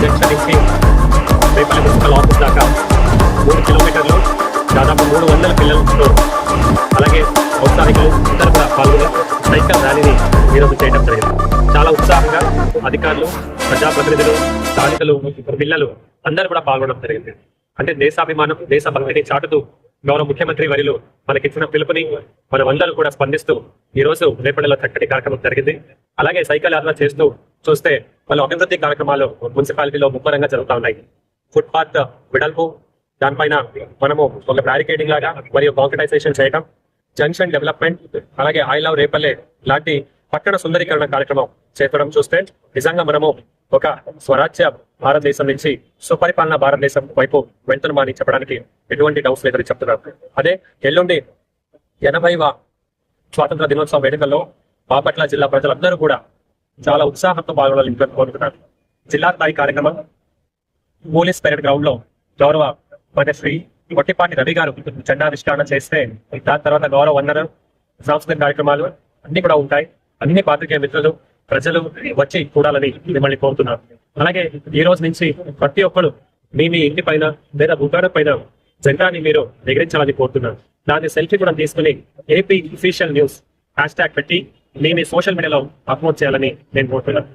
Junction నుంచి Repalle municipal office దాకా 3 కిలోమీటర్లు దాదాపు 300 పిల్లలతో అలాగే ఔత్సాహికులు అందరూ కూడా పాల్గొని సైకిల్ ర్యాలీని ఈరోజు చేయడం జరిగింది. చాలా ఉత్సాహంగా అధికారులు, ప్రజాప్రతినిధులు, స్థానికులు, పిల్లలు అందరూ కూడా పాల్గొనడం జరిగింది. అంటే దేశాభిమానం, దేశభక్తిని చాటుతూ గౌరవ ముఖ్యమంత్రి వర్యులు మనకిచ్చిన పిలుపుని మనం అందరూ కూడా స్పందిస్తూ ఈ రోజు రేపటిలో చక్కటి కార్యక్రమం జరిగింది. అలాగే సైకిల్ యాత్ర చేస్తూ చూస్తే వాళ్ళ అభివృద్ధి కార్యక్రమాలు మున్సిపాలిటీలో ముమ్మరంగా జరుగుతూ ఉన్నాయి. ఫుట్పాత్ విడల్పు, దానిపైన మనము ఒక బ్యారికేడింగ్ లాగా మరియు కాంక్రిటైజేషన్ చేయడం, జంక్షన్ డెవలప్మెంట్, అలాగే ఐ లవ్ రేపల్లె లాంటి పట్టణ సుందరీకరణ కార్యక్రమం చేపడం చూస్తే నిజంగా మనము ఒక స్వరాజ్య భారతదేశం నుంచి సుపరిపాలన భారతదేశం వైపు వెళ్తున్నామని చెప్పడానికి ఎటువంటి డౌట్స్ లేదని చెప్తున్నారు. అదే ఎల్లుండి 80వ స్వాతంత్ర దినోత్సవ వేడుకల్లో బాపట్ల జిల్లా ప్రజలందరూ కూడా చాలా ఉత్సాహంతో పాల్గొనాలని కోరుతున్నారు. జిల్లా స్థాయి కార్యక్రమం పోలీస్ పెరేడ్ గ్రౌండ్ లో గౌరవ శ్రీ కొట్టిపాటి రవి గారు జెండావిష్కరణ చేస్తే దాని తర్వాత గౌరవ వందనం, సాంస్కృతిక కార్యక్రమాలు అన్ని కూడా ఉంటాయి. అన్ని పాత్రికేయ మిత్రులు, ప్రజలు వచ్చి చూడాలని మిమ్మల్ని కోరుతున్నారు. అలాగే ఈ రోజు నుంచి ప్రతి ఒక్కరు మీ ఇంటి పైన లేదా దుకాణం పైన జెండాని మీరు ఎగిరించాలని కోరుతున్నారు. దాన్ని సెల్ఫీ కూడా తీసుకుని AP official news hash tag పెట్టి మీ సోషల్ మీడియాలో అప్లోడ్ చేయాలని నేను కోరుతున్నాను.